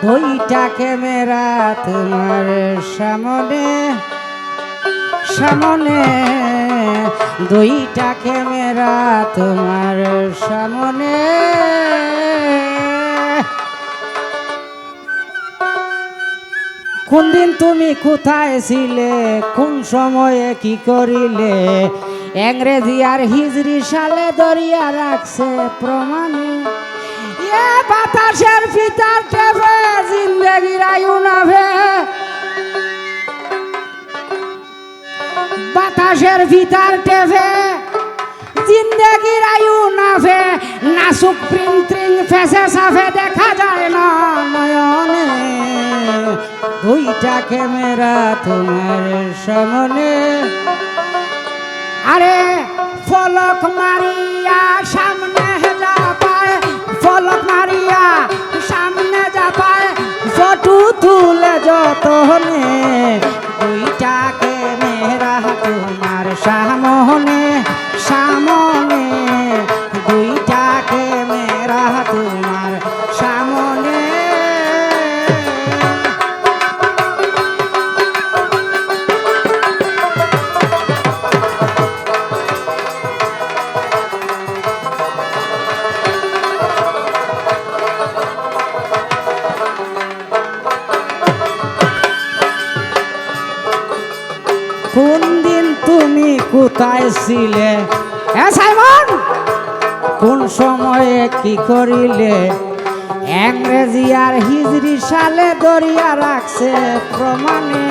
দুইটা ক্যামেরা তোমার সামনে সামনে, দুইটা ক্যামেরা তোমার সামনে। কোন দিন তুমি কোথায় ছিলে, কোন সময়ে কি করিলে, ইংরেজি আর হিজরি সালে দরিয়া রাখছে প্রমাণে। বাতাসের ফিতার টেপে জিন্দেগির আয়ু নাভে, বাতাসের ফিতার টেপে জিন্দেগির আয়ু নাভে। নাসুক প্রিন্টিং ফেসে সাফে দেখা যায় না নয়নে। দুইটা ক্যামেরা তোমার সামনে, আরে ফলক মারিয়া সামনে যা পায়, ফলক মারিয়া সামনে যা পায়, ফটো তুলে যতনে। দুইটা ক্যামেরা তোমার সামনে সামনে, দুইটা ক্যামেরা তোমার সামনে। কোন দিন তুমি কোথায় ছিলে, সাইমন কোন সময়ে কি করিলে, ইংরেজি আর হিজরি সালে দরিয়া রাখছে প্রমাণে।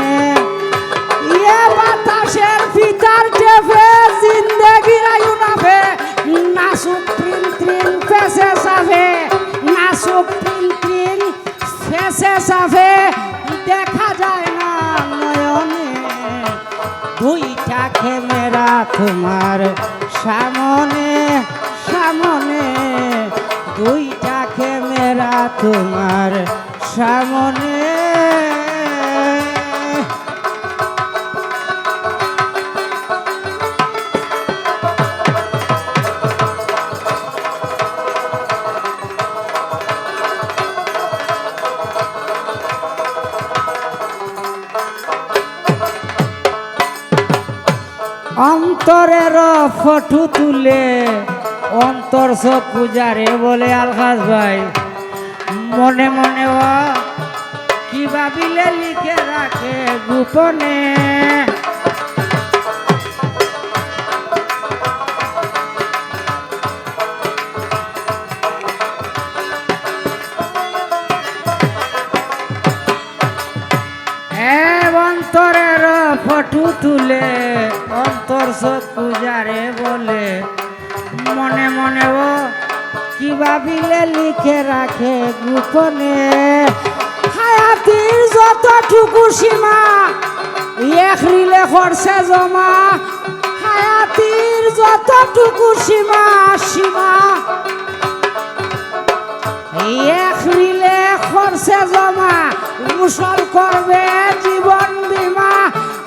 বাতাসের ফিতার টেপে জিন্দেগির আয়ু নাভে। নাসুক প্রিন্টিং ফেসে সাফে, নাসুক প্রিন্টিং ফেসে সাফে দেখা যায় না নয়নে। দুইটা ক্যামেরা তোমার সামনে সামনে, দুইটা ক্যামেরা তোমার সামনে। অন্তরের ফটো তুলে অন্তর সব পূজারে বলে আলহাজ ভাই। মনে মনে ও কি ভাবিলে লিখে রাখে গোপনে। অন্তরের ফটো তুলে অন্তর সব পূজারে বলে। মনে মনে ও কি ভাবিলে লিখে রাখে গোপনে। হায়াতির যতটুকু সীমা এক রিলে করছে জমা, হায়াতির যতটুকু সীমা সীমা এক রিলে করছে জমা। মুসল করবে জীবন বীমা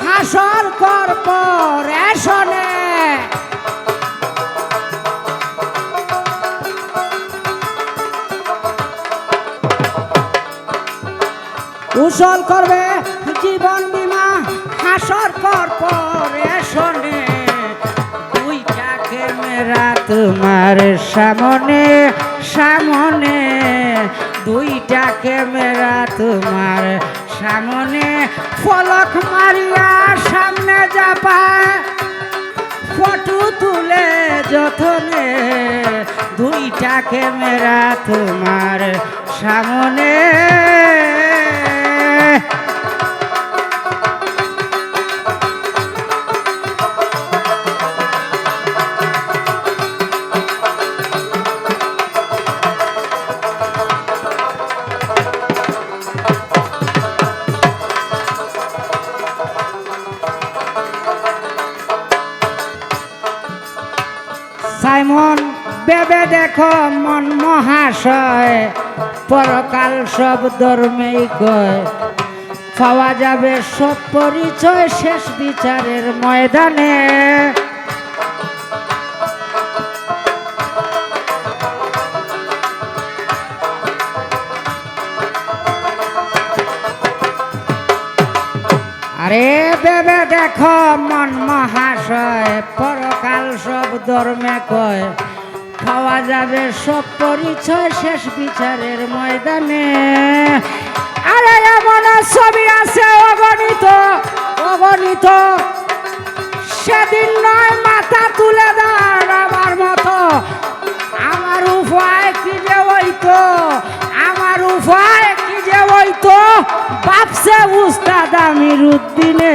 হাসর কর্পোরেশনে। উসল করবে জীবন বীমা হাসর কর্পোরেশনে। দুইটা ক্যামেরা তোমার সামনে সামনে, দুইটা ক্যামেরা তোমার সামনে। ফলক মারিয়া সামনে যা পায়, ফটো তুলে যতনে। দুইটা ক্যামেরা তোমার সামনে। সাইমন বেবে দেখো মন মহাশয়, পরকাল সব ধর্মেই কয়। পাওয়া যাবে সব পরিচয় শেষ বিচারের ময়দানে। আরে বেবে দেখো মন মহাশয়, পরকাল সব ধর্মে কয়, পাওয়া যাবে সব পরিচয় শেষ বিচারের ময়দানে। আরে এমন ছবি আছে অগণিত অগণিত, সেদিন নয় মাথা তুলে দাঁড়াবার মতো। আমার উপায় কি যে হইতো, আমার উপায় কি যে হইতো, ভাবছে উস্তাদ আমির উদ্দিনে।